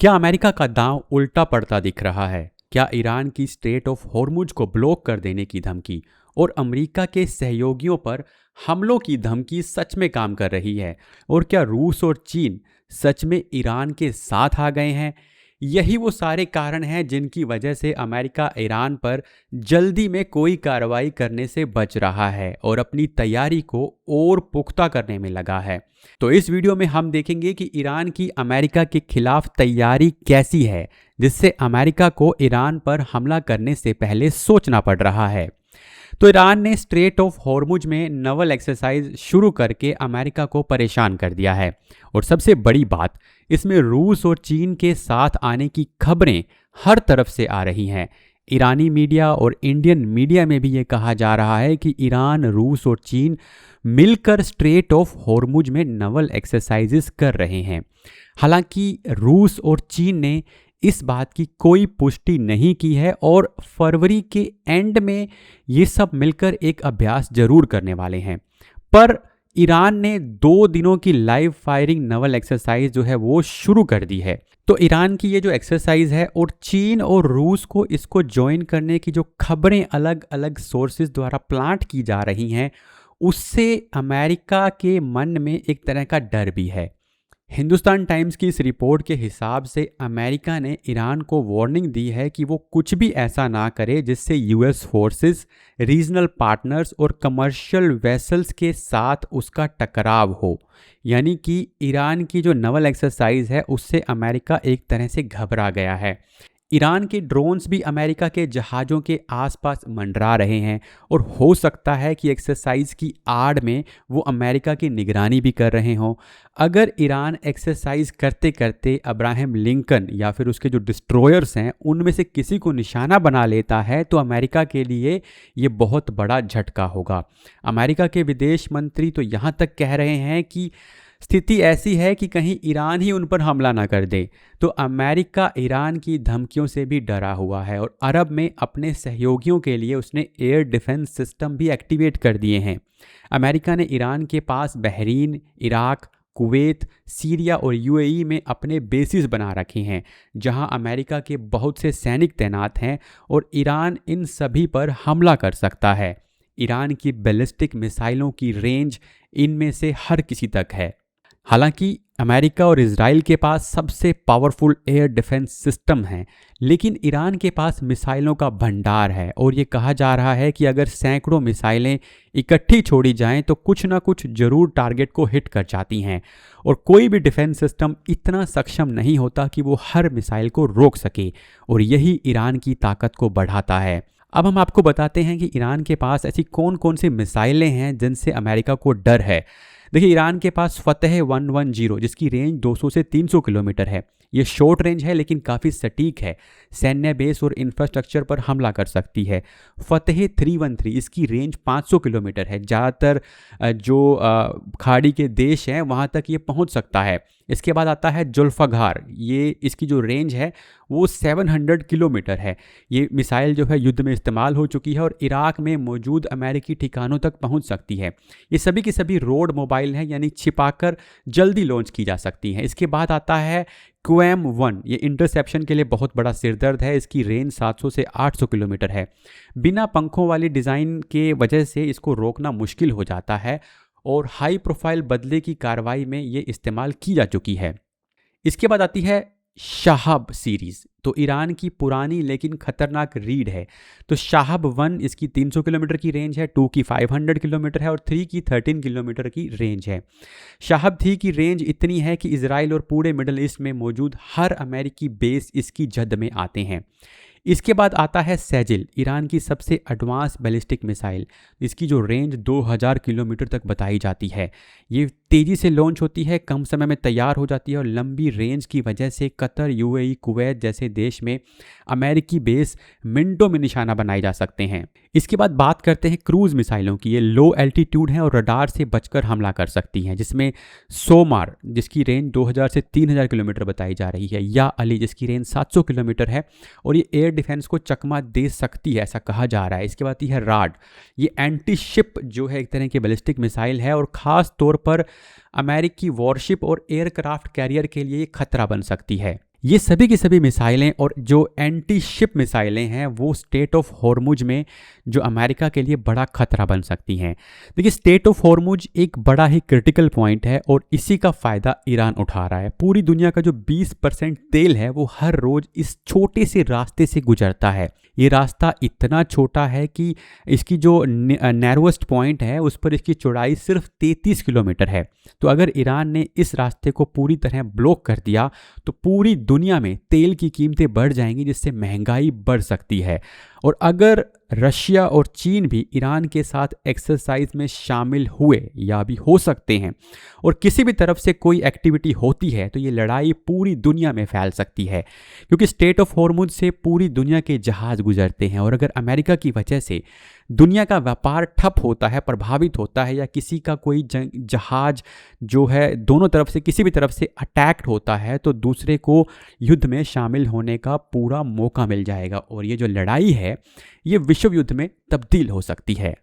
क्या अमेरिका का दांव उल्टा पड़ता दिख रहा है? क्या ईरान की स्ट्रेट ऑफ हॉर्मुज को ब्लॉक कर देने की धमकी और अमेरिका के सहयोगियों पर हमलों की धमकी सच में काम कर रही है? और क्या रूस और चीन सच में ईरान के साथ आ गए हैं? यही वो सारे कारण हैं जिनकी वजह से अमेरिका ईरान पर जल्दी में कोई कार्रवाई करने से बच रहा है और अपनी तैयारी को और पुख्ता करने में लगा है। तो इस वीडियो में हम देखेंगे कि ईरान की अमेरिका के खिलाफ तैयारी कैसी है, जिससे अमेरिका को ईरान पर हमला करने से पहले सोचना पड़ रहा है। तो ईरान ने स्ट्रेट ऑफ हॉर्मुज में नवल एक्सरसाइज शुरू करके अमेरिका को परेशान कर दिया है। और सबसे बड़ी बात, इसमें रूस और चीन के साथ आने की खबरें हर तरफ से आ रही हैं। ईरानी मीडिया और इंडियन मीडिया में भी ये कहा जा रहा है कि ईरान, रूस और चीन मिलकर स्ट्रेट ऑफ हॉर्मुज में नवल एक्सरसाइजेस कर रहे हैं। हालांकि रूस और चीन ने इस बात की कोई पुष्टि नहीं की है और फरवरी के एंड में ये सब मिलकर एक अभ्यास जरूर करने वाले हैं। पर ईरान ने 2 दिनों की लाइव फायरिंग नवल एक्सरसाइज जो है वो शुरू कर दी है। तो ईरान की ये जो एक्सरसाइज है और चीन और रूस को इसको ज्वाइन करने की जो खबरें अलग अलग सोर्सेज द्वारा प्लांट की जा रही हैं, उससे अमेरिका के मन में एक तरह का डर भी है। हिंदुस्तान टाइम्स की इस रिपोर्ट के हिसाब से अमेरिका ने ईरान को वार्निंग दी है कि वो कुछ भी ऐसा ना करे जिससे यूएस फोर्सेस, रीजनल पार्टनर्स और कमर्शियल वेसल्स के साथ उसका टकराव हो। यानी कि ईरान की जो नवल एक्सरसाइज है उससे अमेरिका एक तरह से घबरा गया है। ईरान के ड्रोन्स भी अमेरिका के जहाज़ों के आसपास मंडरा रहे हैं और हो सकता है कि एक्सरसाइज की आड़ में वो अमेरिका की निगरानी भी कर रहे हों। अगर ईरान एक्सरसाइज करते करते अब्राहम लिंकन या फिर उसके जो डिस्ट्रॉयर्स हैं उनमें से किसी को निशाना बना लेता है तो अमेरिका के लिए ये बहुत बड़ा झटका होगा। अमेरिका के विदेश मंत्री तो यहाँ तक कह रहे हैं कि स्थिति ऐसी है कि कहीं ईरान ही उन पर हमला ना कर दे। तो अमेरिका ईरान की धमकियों से भी डरा हुआ है और अरब में अपने सहयोगियों के लिए उसने एयर डिफेंस सिस्टम भी एक्टिवेट कर दिए हैं। अमेरिका ने ईरान के पास बहरीन, इराक, कुवैत, सीरिया और यूएई में अपने बेसिस बना रखे हैं, जहां अमेरिका के बहुत से सैनिक तैनात हैं और ईरान इन सभी पर हमला कर सकता है। ईरान की बैलिस्टिक मिसाइलों की रेंज इनमें से हर किसी तक है। हालांकि अमेरिका और इजराइल के पास सबसे पावरफुल एयर डिफेंस सिस्टम हैं, लेकिन ईरान के पास मिसाइलों का भंडार है और ये कहा जा रहा है कि अगर सैकड़ों मिसाइलें इकट्ठी छोड़ी जाएं तो कुछ ना कुछ जरूर टारगेट को हिट कर जाती हैं और कोई भी डिफेंस सिस्टम इतना सक्षम नहीं होता कि वो हर मिसाइल को रोक सके, और यही ईरान की ताकत को बढ़ाता है। अब हम आपको बताते हैं कि ईरान के पास ऐसी कौन कौन सी मिसाइलें हैं जिनसे अमेरिका को डर है। देखिए, ईरान के पास फतेह 110 जिसकी रेंज 200 से 300 किलोमीटर है। ये शॉर्ट रेंज है लेकिन काफ़ी सटीक है, सैन्य बेस और इंफ्रास्ट्रक्चर पर हमला कर सकती है। फतेह 313 इसकी रेंज 500 किलोमीटर है, ज़्यादातर जो खाड़ी के देश हैं वहाँ तक ये पहुँच सकता है। इसके बाद आता है जुल्फ़ाकार, ये इसकी जो रेंज है वो 700 किलोमीटर है। ये मिसाइल जो है युद्ध में इस्तेमाल हो चुकी है और इराक में मौजूद अमेरिकी ठिकानों तक पहुंच सकती है। ये सभी की सभी रोड मोबाइल हैं, यानी छिपाकर जल्दी लॉन्च की जा सकती हैं। इसके बाद आता है क्वेम 1, ये इंटरसेप्शन के लिए बहुत बड़ा सिरदर्द है। इसकी रेंज 700 से 800 किलोमीटर है। बिना पंखों वाली डिज़ाइन के वजह से इसको रोकना मुश्किल हो जाता है और हाई प्रोफाइल बदले की कार्रवाई में ये इस्तेमाल की जा चुकी है। इसके बाद आती है शाहब सीरीज़, तो ईरान की पुरानी लेकिन खतरनाक रीड है। तो शाहब 1 इसकी 300 किलोमीटर की रेंज है, 2 की 500 किलोमीटर है और 3 की 13 किलोमीटर की रेंज है। शाहब 3 की रेंज इतनी है कि इजराइल और पूरे मिडल ईस्ट में मौजूद हर अमेरिकी बेस इसकी जद में आते हैं। इसके बाद आता है सैजिल, ईरान की सबसे एडवांस बैलिस्टिक मिसाइल। इसकी जो रेंज 2000 किलोमीटर तक बताई जाती है। ये तेज़ी से लॉन्च होती है, कम समय में तैयार हो जाती है और लंबी रेंज की वजह से कतर, यूएई, कुवैत जैसे देश में अमेरिकी बेस मिनटों में निशाना बनाए जा सकते हैं। इसके बाद बात करते हैं क्रूज़ मिसाइलों की। ये लो एल्टीट्यूड हैं और रडार से बचकर हमला कर सकती हैं, जिसमें सोमार जिसकी रेंज 2000 से 3000 किलोमीटर बताई जा रही है, या अली जिसकी रेंज 700 किलोमीटर है और ये एयर डिफेंस को चकमा दे सकती है, ऐसा कहा जा रहा है। इसके बाद है राड, ये एंटी शिप जो है एक तरह की बैलिस्टिक मिसाइल है और ख़ास तौर पर अमेरिकी वॉरशिप और एयरक्राफ्ट कैरियर के लिए खतरा बन सकती है। ये सभी की सभी मिसाइलें और जो एंटी शिप मिसाइलें हैं वो स्टेट ऑफ हॉर्मुज में जो अमेरिका के लिए बड़ा खतरा बन सकती हैं। देखिए, स्टेट ऑफ हॉर्मुज एक बड़ा ही क्रिटिकल पॉइंट है और इसी का फ़ायदा ईरान उठा रहा है। पूरी दुनिया का जो 20% तेल है वो हर रोज़ इस छोटे से रास्ते से गुजरता है। ये रास्ता इतना छोटा है कि इसकी जो नैरोएस्ट पॉइंट है उस पर इसकी चौड़ाई सिर्फ 33 किलोमीटर है। तो अगर ईरान ने इस रास्ते को पूरी तरह ब्लॉक कर दिया तो पूरी दुनिया में तेल की कीमतें बढ़ जाएंगी, जिससे महंगाई बढ़ सकती है। और अगर रशिया और चीन भी ईरान के साथ एक्सरसाइज में शामिल हुए या भी हो सकते हैं और किसी भी तरफ से कोई एक्टिविटी होती है तो ये लड़ाई पूरी दुनिया में फैल सकती है, क्योंकि स्टेट ऑफ हॉर्मुज से पूरी दुनिया के जहाज़ गुजरते हैं। और अगर अमेरिका की वजह से दुनिया का व्यापार ठप होता है, प्रभावित होता है, या किसी का कोई जहाज जो है दोनों तरफ से किसी भी तरफ से अटैक्ड होता है तो दूसरे को युद्ध में शामिल होने का पूरा मौका मिल जाएगा और ये जो लड़ाई है ये विश्व युद्ध में तब्दील हो सकती है।